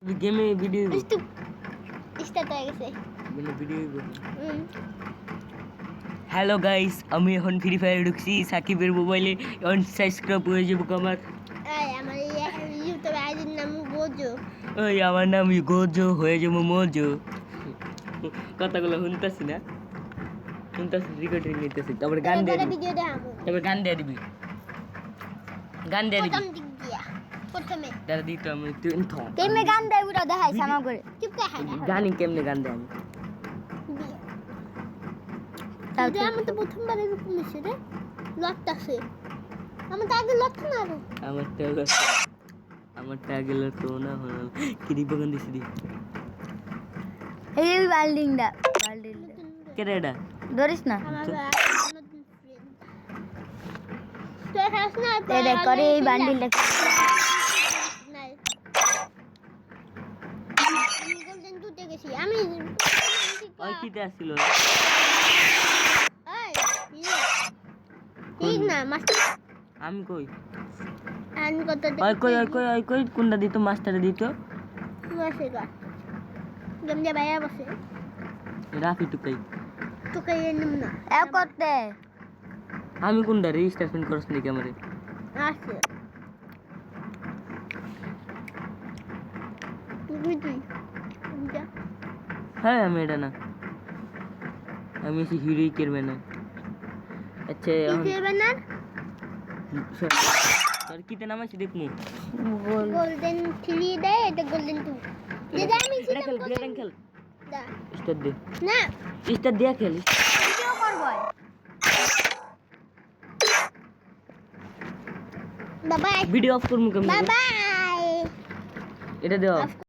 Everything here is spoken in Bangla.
গেমে ভিডিও স্টার্ট হয়ে গেছে ভিডিও হ্যালো গাইস, আমি এখন ফ্রি ফায়ার ঢুকছি। সাকিবের মোবাইলে আনসাবস্ক্রাইব হয়ে যাবো আমার। আমার ইউটিউব আইডির নাম গোজো। ওই আমার নাম গোজো হয়ে যাবো মোজো। কথাগুলো শুনতেছি না, শুনতেছি, রেকর্ডিং নিতেছি। তারপরে গান দিয়ে দিবি, ভিডিও দেখাবো। তারপরে গান দিয়ে দিবি, গান দিয়ে দিবি। প্রথম দিক দিয়া প্রথমে দাদা দিত আমি কেমনে গান দেয় পুরো দেখাইছ আমার করে চুপ করে গানি কেমনে গান দেয় আমি তাহলে আমি তো প্রথমবার এরকম হইছে রে লটটাছে আমার তো আগে লট না রে আমার টা গেল তো না হলো কি দি বাগান দিছি দি এই বাল্ডিংটা কেডা এটা ধরিস না আমার নতুন ফ্রেন্ড তো খাস না তো দেখ করে এই বান্ডিলটা নাই আমি গোল্ডেন টুতে গেছি আমি ওই কিতে আসছিল ঠিক না মাস্টার আমি কই আন কত ওই কই কোনটা দিত মাস্টারে দিত বসে গা গমজা ভাইয়া বসে রাফি টুকাই তোকে এনম না এ করতে আমি কোনটা রেজিস্ট্রেশন করছ নি ক্যামেরে আছে তুই যা হ্যাঁ আমি এটা না, আমি এসে হিরোই করবে না। আচ্ছা কি না তোর কিতে নাম আছে দেখমু গোল্ডেন 3 দে এটা গোল্ডেন 2 দে দে আমি এটা খেল ব্লেডিং খেল দা স্টার দে না স্টার দিয়া খেল ভিডিও করব বাবাই ভিডিও অফ করমু কেমনে বাবাই এটা দেও